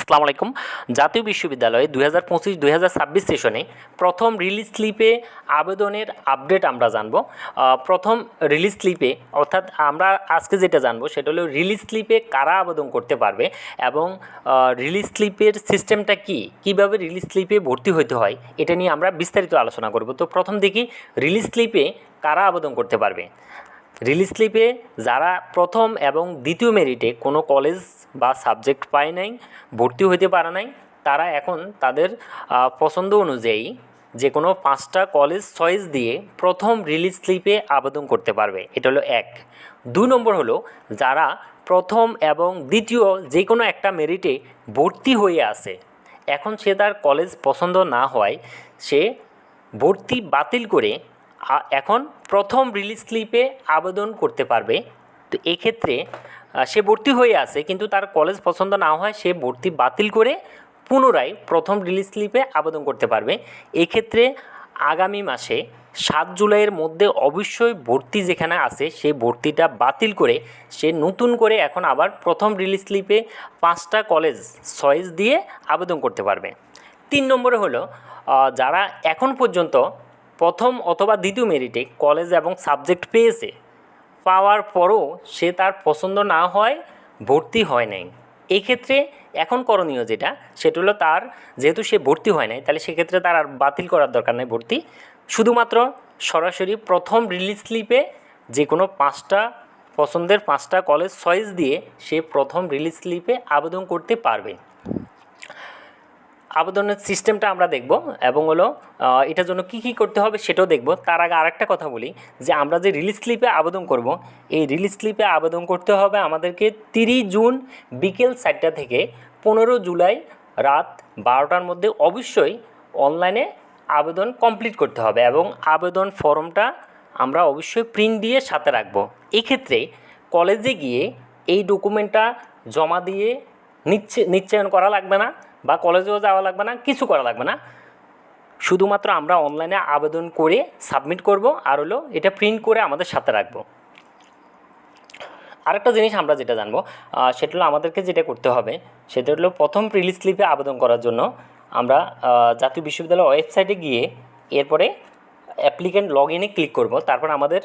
আসসালামু আলাইকুম। জাতীয় বিশ্ববিদ্যালয়ে 2025-2026 সেশনে প্রথম রিলিজ স্লিপে আবেদনের আপডেট আমরা জানব। প্রথম রিলিজ স্লিপে অর্থাৎ আমরা আজকে যেটা জানবো সেটা হলো রিলিজ স্লিপে কারা আবেদন করতে পারবে এবং রিলিজ স্লিপের সিস্টেমটা কী, কীভাবে রিলিজ স্লিপে ভর্তি হতে হয়, এটা নিয়ে আমরা বিস্তারিত আলোচনা করব। তো প্রথম দেখি রিলিজ স্লিপে কারা আবেদন করতে পারবে। রিলিজ স্লিপে যারা প্রথম এবং দ্বিতীয় মেরিটে কোনো কলেজ বা সাবজেক্ট পায় নাই, ভর্তি হতে পারে নাই, তারা এখন তাদের পছন্দ অনুযায়ী যে কোনো 5টা কলেজ চয়েস দিয়ে প্রথম রিলিজ স্লিপে আবেদন করতে পারবে। এটা হলো 1। 2 নম্বর হলো যারা প্রথম এবং দ্বিতীয় যে কোনো একটা মেরিটে ভর্তি হয়ে আছে, এখন সে তার কলেজ পছন্দ না হয় সে ভর্তি বাতিল করে এখন প্রথম রিলিজ স্লিপে আবেদন করতে পারবে। তো এক্ষেত্রে সে ভর্তি হয়ে আছে কিন্তু তার কলেজ পছন্দ না হয় সে ভর্তি বাতিল করে পুনরায় প্রথম রিলিজ স্লিপে আবেদন করতে পারবে। এক্ষেত্রে আগামী মাসে 7 জুলাইয়ের মধ্যে অবশ্যই ভর্তি যেখানে আছে সেই ভর্তিটা বাতিল করে সে নতুন করে এখন আবার প্রথম রিলিজ স্লিপে 5টা কলেজ চয়েস দিয়ে আবেদন করতে পারবে। 3 নম্বরে হলো যারা এখন পর্যন্ত প্রথম অথবা দ্বিতীয় মেরিটে কলেজ এবং সাবজেক্ট পেয়েছে, পাওয়ার পরও সে তার পছন্দ না হয় ভর্তি হয় নাই, এক্ষেত্রে এখন করণীয় যেটা সেটা হলো তার যেহেতু সে ভর্তি হয় নাই তাহলে সেক্ষেত্রে তার আর বাতিল করার দরকার নেই ভর্তি, শুধুমাত্র সরাসরি প্রথম রিলিজ স্লিপে যে কোনো 5টা পছন্দের 5টা কলেজ চয়েস দিয়ে সে প্রথম রিলিজ স্লিপে আবেদন করতে পারবে। আবেদনের সিস্টেমটা আমরা দেখব এবং হলো এটার জন্য কী কী করতে হবে সেটাও দেখব। তার আগে আরেকটা কথা বলি যে আমরা যে রিলিজ স্লিপে আবেদন করব, এই রিলিজ স্লিপে আবেদন করতে হবে আমাদেরকে 30 জুন বিকেল 4টা থেকে 15 জুলাই রাত 12টার মধ্যে অবশ্যই অনলাইনে আবেদন কমপ্লিট করতে হবে এবং আবেদন ফর্মটা আমরা অবশ্যই প্রিন্ট দিয়ে সাথে রাখব। এক্ষেত্রে কলেজে গিয়ে এই ডকুমেন্টটা জমা দিয়ে নিশ্চয়ন করা লাগবে না বা কলেজেও যাওয়া লাগবে না, কিছু করা লাগবে না, শুধুমাত্র আমরা অনলাইনে আবেদন করে সাবমিট করব আর হলো এটা প্রিন্ট করে আমাদের সাথে রাখব। আরেকটা জিনিস আমরা যেটা জানবো সেটা হলো আমাদেরকে যেটা করতে হবে সেটা হলো প্রথম রিলিজ স্লিপে আবেদন করার জন্য আমরা জাতীয় বিশ্ববিদ্যালয়ের ওয়েবসাইটে গিয়ে এরপরে অ্যাপ্লিক্যান্ট লগ ইনে ক্লিক করব। তারপর আমাদের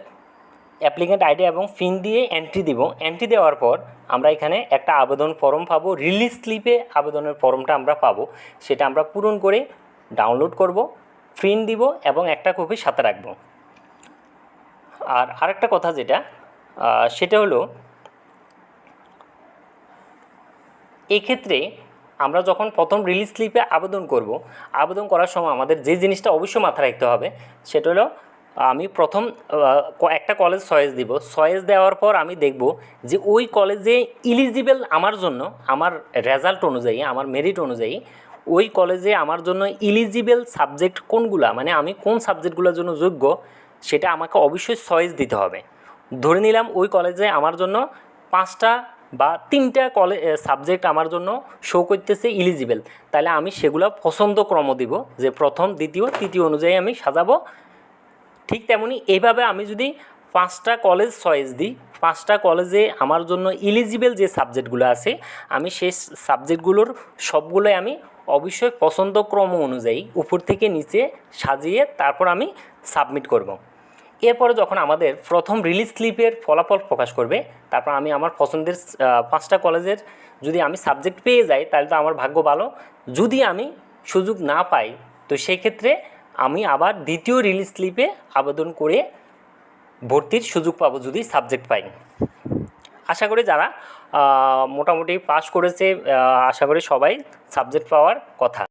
অ্যাপ্লিক্যান্ট আইডি এবং পিন দিয়ে এন্ট্রি দিব। এন্ট্রি দেওয়ার পর আমরা এখানে একটা আবেদন ফর্ম পাবো, রিলিজ স্লিপে আবেদনের ফর্মটা আমরা পাবো, সেটা আমরা পূরণ করে ডাউনলোড করব, প্রিন্ট দিব এবং একটা কপি সাথে রাখব। আর আরেকটা কথা যেটা সেটা হলো এক্ষেত্রে আমরা যখন প্রথম রিলিজ স্লিপে আবেদন করব, আবেদন করার সময় আমাদের যে জিনিসটা অবশ্যই মাথায় রাখতে হবে সেটা হলো আমি প্রথম একটা কলেজ চয়েস দিব। চয়েস দেওয়ার পর আমি দেখব যে ওই কলেজে ইলিজিবল আমার জন্য, আমার রেজাল্ট অনুযায়ী, আমার মেরিট অনুযায়ী ওই কলেজে আমার জন্য ইলিজিবল সাবজেক্ট কোনগুলা, মানে আমি কোন সাবজেক্টগুলোর জন্য যোগ্য সেটা আমাকে অবশ্যই চয়েস দিতে হবে। ধরে নিলাম ওই কলেজে আমার জন্য 5টা বা 3টা সাবজেক্ট আমার জন্য শো করতেছে ইলিজিবল, তাহলে আমি সেগুলো পছন্দ ক্রম দিব যে প্রথম দ্বিতীয় তৃতীয় অনুযায়ী আমি সাজাবো। ঠিক তেমনি এইভাবে আমি যদি 5টা কলেজ চয়েস দিই, 5টা কলেজে আমার জন্য ইলিজিবল যে সাবজেক্টগুলো আছে আমি সেই সাবজেক্টগুলোর সবগুলোই আমি অবশ্যই পছন্দক্রম অনুযায়ী উপর থেকে নিচে সাজিয়ে তারপর আমি সাবমিট করব। এরপরে যখন আমাদের প্রথম রিলিজ স্লিপের ফলাফল প্রকাশ করবে তারপর আমি আমার পছন্দের 5টা কলেজের যদি আমি সাবজেক্ট পেয়ে যাই তাহলে তো আমার ভাগ্য ভালো, যদি আমি সুযোগ না পাই তো সেই ক্ষেত্রে আমি আবার দ্বিতীয় রিলিজ স্লিপে আবেদন করে ভর্তির সুযোগ পাবো যদি সাবজেক্ট পাই। আশা করি যারা মোটামুটি পাস করেছে আশা করি সবাই সাবজেক্ট পাওয়ার কথা।